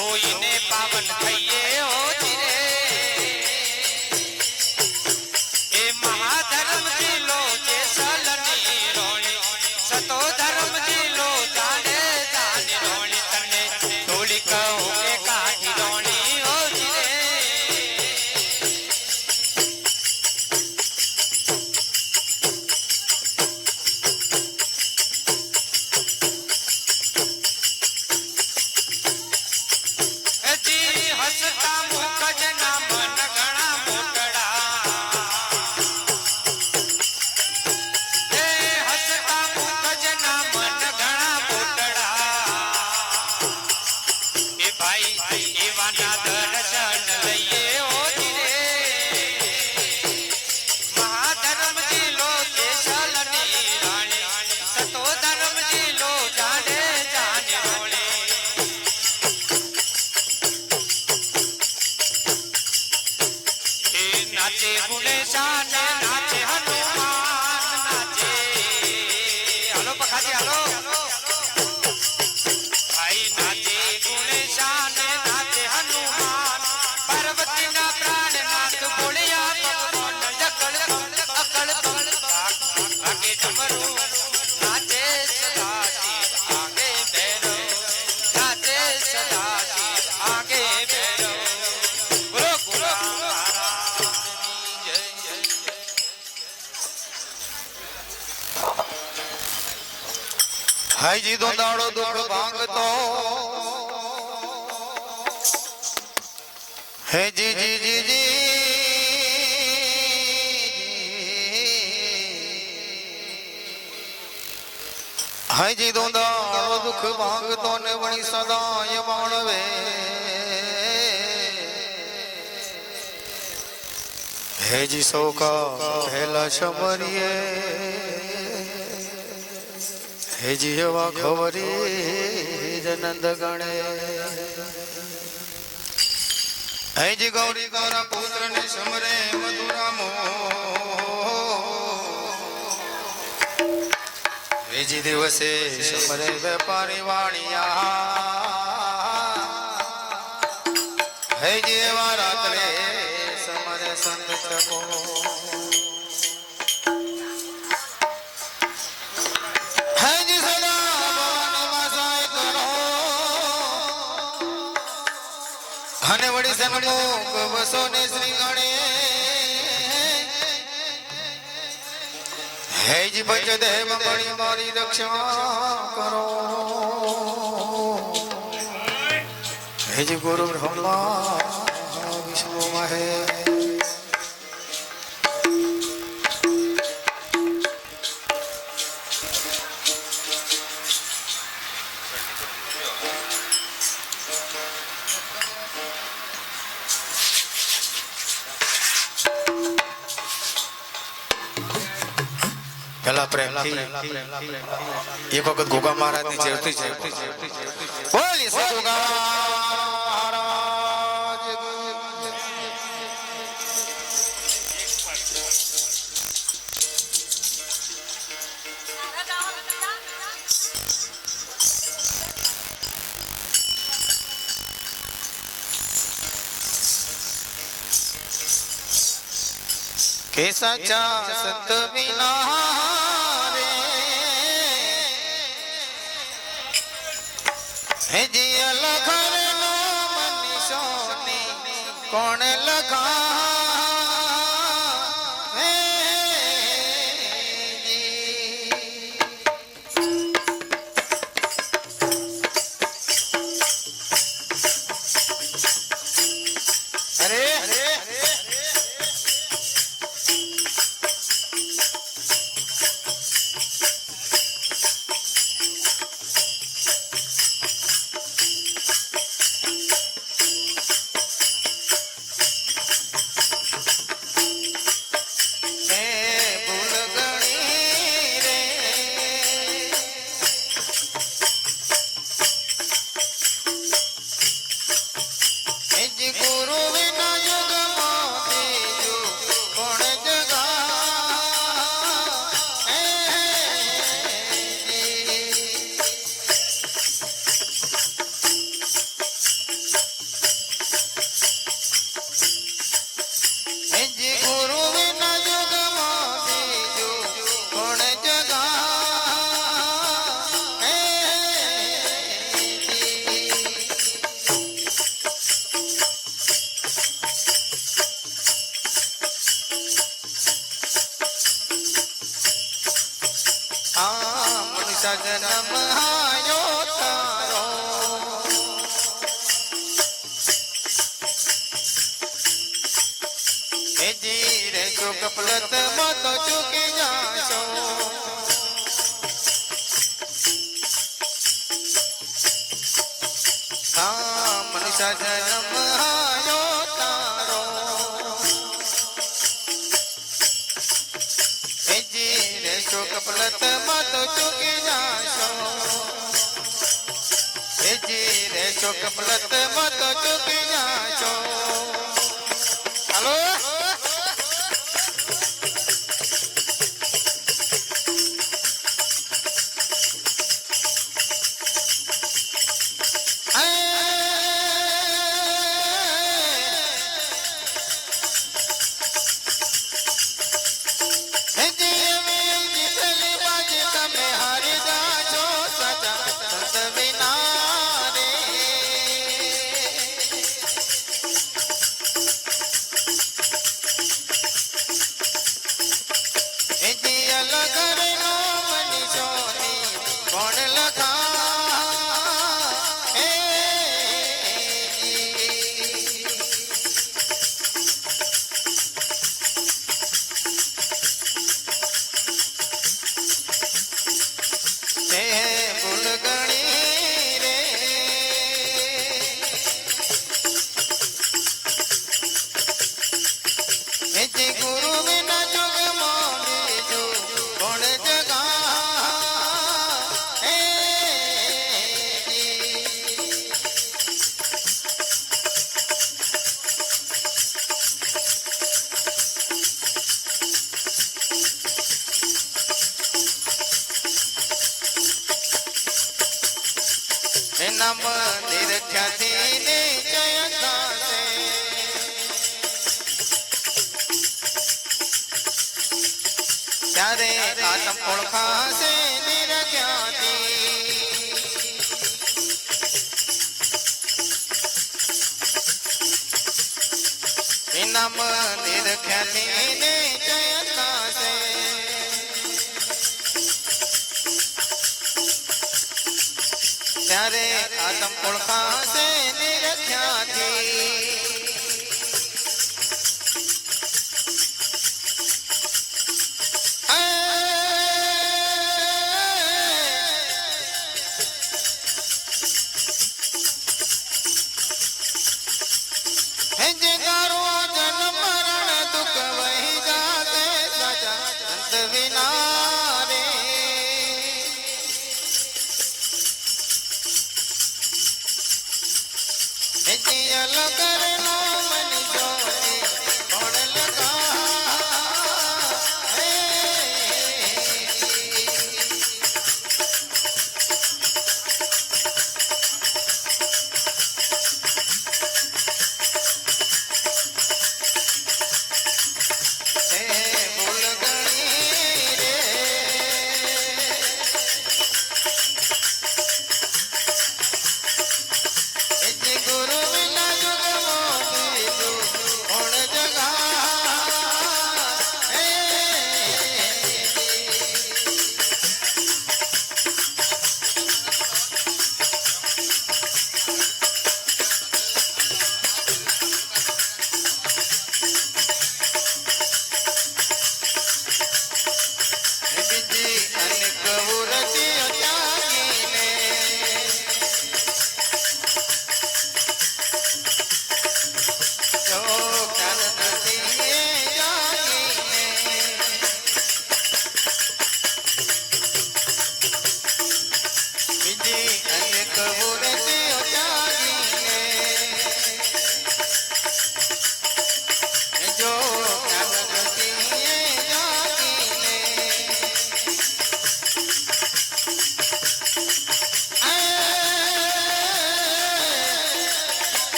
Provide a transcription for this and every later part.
ધોઈને પાવન થઈએ હો ધીરે એ મહાધર્મ જિલ્લો જેસલની રોણી સતો ધર્મ જિલ્લો જાણે જાને રોણી તને થોડી કહું કે કાઢી રોણી હો ધીરે હસતા મુખજના મન ઘણા મોટડા એ હસતા મુખજના મન ઘણા મોટડા એ ભાઈ એવાના દર્શન લઈએ હો ધીરે મહાધર્મ જિલ્લો જેસલની રાણી સતો ધર્મ જિલ્લો જાને જાને રોણે नाचे गुणेशान नाचे हनुमान नाचे हलो पखाजी हलो भाई नाचे गुणेशान नाचे हनुमान पार्वती ना प्राण नाथ बोलिया भगवान जकड़ अकड़ आगे डमरू नाचे सदाशिव आगे भैरव नाचे सदाशिव आगे भैरव बोलो बोलो હાય જી દો દાડો દુઃખ ભાંગતો હે જી જી જી જી હાય જી દો દાડો દુઃખ ભાંગતો ને વણી સદાય માણવે હે જી સૌકા પહેલા શમરીએ હે જી હવા ખવરી જનંદ ગણે હે જી ગૌરી ગૌરા પુત્ર ને સમરે મધુરામો હે જી દિવસે સમરે વેપારી વાણિયા હે જી એવા રાત્રે સમરે સંત ચકો અને વળી સન્મુખ વસો ને શ્રી ગણે હે જી પંચ દેવ મળી મારી રક્ષા કરો હે જી ગુરુ બ્રહ્મા વિષ્ણુ મહેશ પેલા પ્રેમથી એક વખત ગોગા મહારાજ ની જેવતી છે બોલી સે ગોગા મહારાજ કે સાચા સંત વિના હે જી લખર નો મનીષોની કોણ લખા હે જી અરે આ મનુષ્ય જન્મ આયો તારો એ જી રે જો કપલત માં તો ચૂકી જાશો આ મનુષ્ય જન્મ આયો તારો એ જી રે જો કપલત માં તો ચૂકી જાશો એ જી રે જો કપલત માં તો ચૂકી જાશો હાલો એના મંદિર ખ્યાતિ ને જય ગાશે ત્યારે આતમ ઓળખાશે નિરખ્યાતિ એના મંદિર ખ્યાતિ ને જય ગાશે ત્યારે આતમ ઓળખાશે નિરખ્યાતિ જે તારો જન્મ મરણ દુઃખ વહી જાતે સજા સંત વિના રે અલગ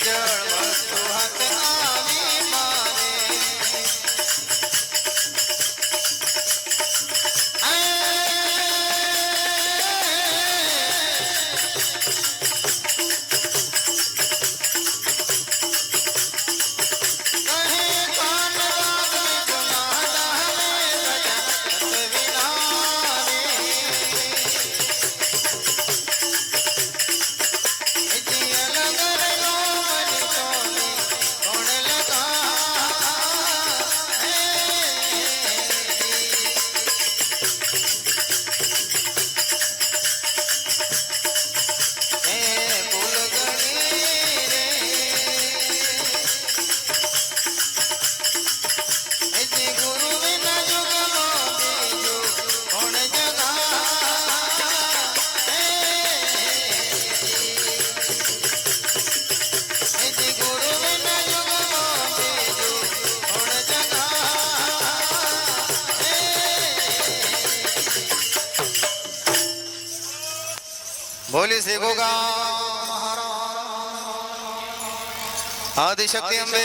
જળ વસ્તુ હાથ આવી મારે बोली श्री गोगा महाराज आदिशक्ति अम्बे